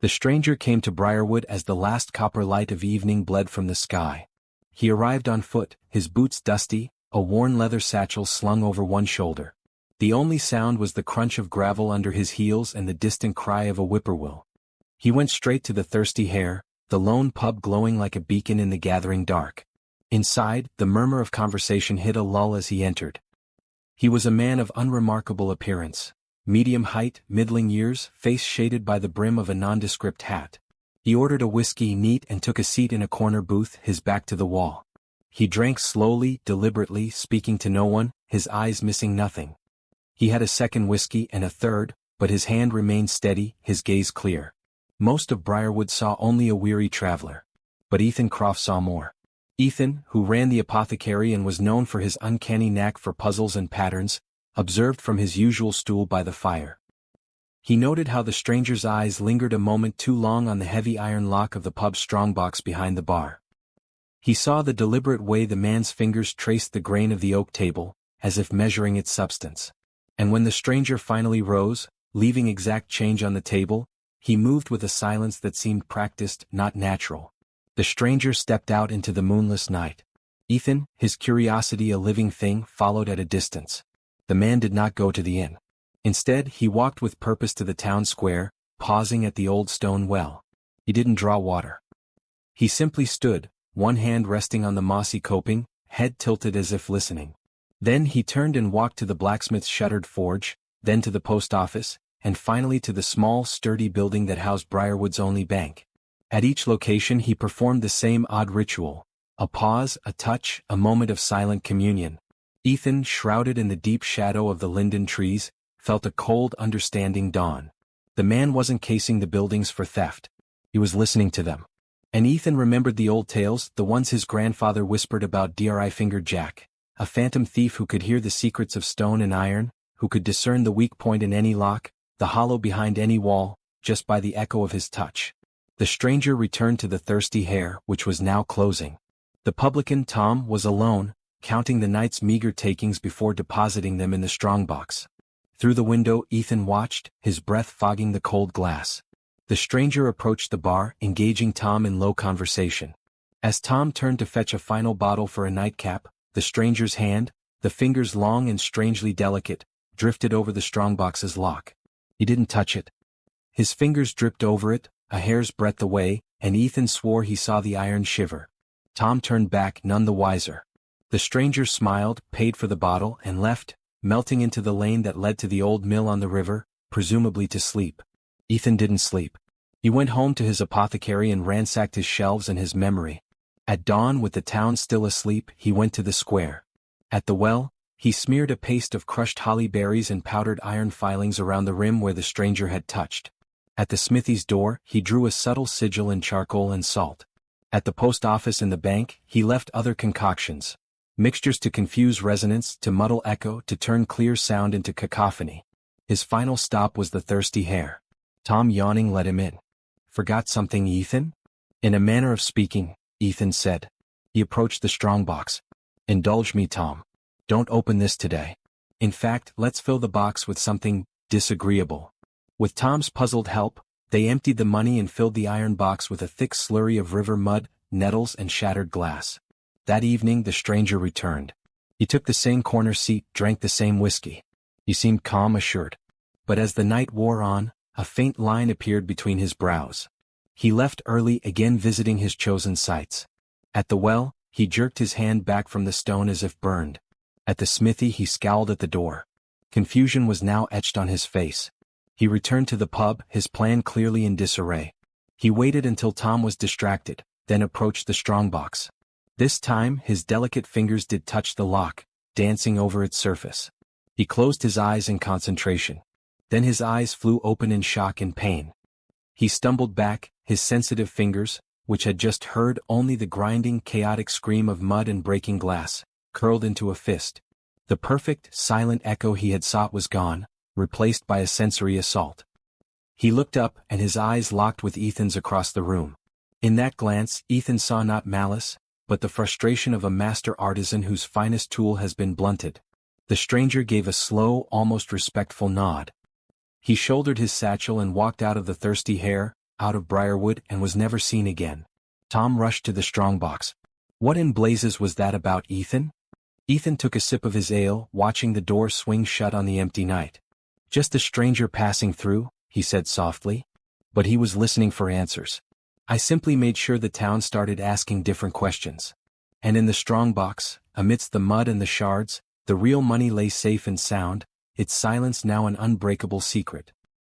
The stranger came to Briarwood as the last copper light of evening bled from the sky. He arrived on foot, his boots dusty, a worn leather satchel slung over one shoulder. The only sound was the crunch of gravel under his heels and the distant cry of a whippoorwill. He went straight to the Thirsty Hare, the lone pub glowing like a beacon in the gathering dark. Inside, the murmur of conversation hit a lull as he entered. He was a man of unremarkable appearance. Medium height, middling years, face shaded by the brim of a nondescript hat. He ordered a whiskey neat and took a seat in a corner booth, his back to the wall. He drank slowly, deliberately, speaking to no one, his eyes missing nothing. He had a second whiskey and a third, but his hand remained steady, his gaze clear. Most of Briarwood saw only a weary traveler. But Ethan Croft saw more. Ethan, who ran the apothecary and was known for his uncanny knack for puzzles and patterns, observed from his usual stool by the fire. He noted how the stranger's eyes lingered a moment too long on the heavy iron lock of the pub's strongbox behind the bar. He saw the deliberate way the man's fingers traced the grain of the oak table, as if measuring its substance. And when the stranger finally rose, leaving exact change on the table, he moved with a silence that seemed practiced, not natural. The stranger stepped out into the moonless night. Ethan, his curiosity a living thing, followed at a distance. The man did not go to the inn. Instead, he walked with purpose to the town square, pausing at the old stone well. He didn't draw water. He simply stood, one hand resting on the mossy coping, head tilted as if listening. Then he turned and walked to the blacksmith's shuttered forge, then to the post office, and finally to the small, sturdy building that housed Briarwood's only bank. At each location he performed the same odd ritual. A pause, a touch, a moment of silent communion. Ethan, shrouded in the deep shadow of the linden trees, felt a cold, understanding dawn. The man wasn't casing the buildings for theft. He was listening to them. And Ethan remembered the old tales, the ones his grandfather whispered about Dry-Fingered Jack, a phantom thief who could hear the secrets of stone and iron, who could discern the weak point in any lock, the hollow behind any wall, just by the echo of his touch. The stranger returned to the Thirsty Hare, which was now closing. The publican Tom was alone, counting the night's meager takings before depositing them in the strongbox. Through the window Ethan watched, his breath fogging the cold glass. The stranger approached the bar, engaging Tom in low conversation. As Tom turned to fetch a final bottle for a nightcap, the stranger's hand, the fingers long and strangely delicate, drifted over the strongbox's lock. He didn't touch it. His fingers dripped over it, a hair's breadth away, and Ethan swore he saw the iron shiver. Tom turned back, none the wiser. The stranger smiled, paid for the bottle, and left, melting into the lane that led to the old mill on the river, presumably to sleep. Ethan didn't sleep. He went home to his apothecary and ransacked his shelves and his memory. At dawn, with the town still asleep, he went to the square. At the well, he smeared a paste of crushed holly berries and powdered iron filings around the rim where the stranger had touched. At the smithy's door, he drew a subtle sigil in charcoal and salt. At the post office and the bank, he left other concoctions. Mixtures to confuse resonance, to muddle echo, to turn clear sound into cacophony. His final stop was the Thirsty Hare. Tom, yawning, let him in. Forgot something, Ethan? In a manner of speaking, Ethan said. He approached the strongbox. Indulge me, Tom. Don't open this today. In fact, let's fill the box with something disagreeable. With Tom's puzzled help, they emptied the money and filled the iron box with a thick slurry of river mud, nettles, and shattered glass. That evening the stranger returned. He took the same corner seat, drank the same whiskey. He seemed calm, assured. But as the night wore on, a faint line appeared between his brows. He left early, again visiting his chosen sites. At the well, he jerked his hand back from the stone as if burned. At the smithy he scowled at the door. Confusion was now etched on his face. He returned to the pub, his plan clearly in disarray. He waited until Tom was distracted, then approached the strongbox. This time his delicate fingers did touch the lock, dancing over its surface. He closed his eyes in concentration. Then his eyes flew open in shock and pain. He stumbled back, his sensitive fingers, which had just heard only the grinding, chaotic scream of mud and breaking glass, curled into a fist. The perfect, silent echo he had sought was gone, replaced by a sensory assault. He looked up, and his eyes locked with Ethan's across the room. In that glance, Ethan saw not malice, but the frustration of a master artisan whose finest tool has been blunted. The stranger gave a slow, almost respectful nod. He shouldered his satchel and walked out of the Thirsty Hare, out of Briarwood and was never seen again. Tom rushed to the strongbox. What in blazes was that about Ethan? Ethan took a sip of his ale, watching the door swing shut on the empty night. Just a stranger passing through, he said softly. But he was listening for answers. I simply made sure the town started asking different questions. And in the strongbox, amidst the mud and the shards, the real money lay safe and sound, its silence now an unbreakable secret.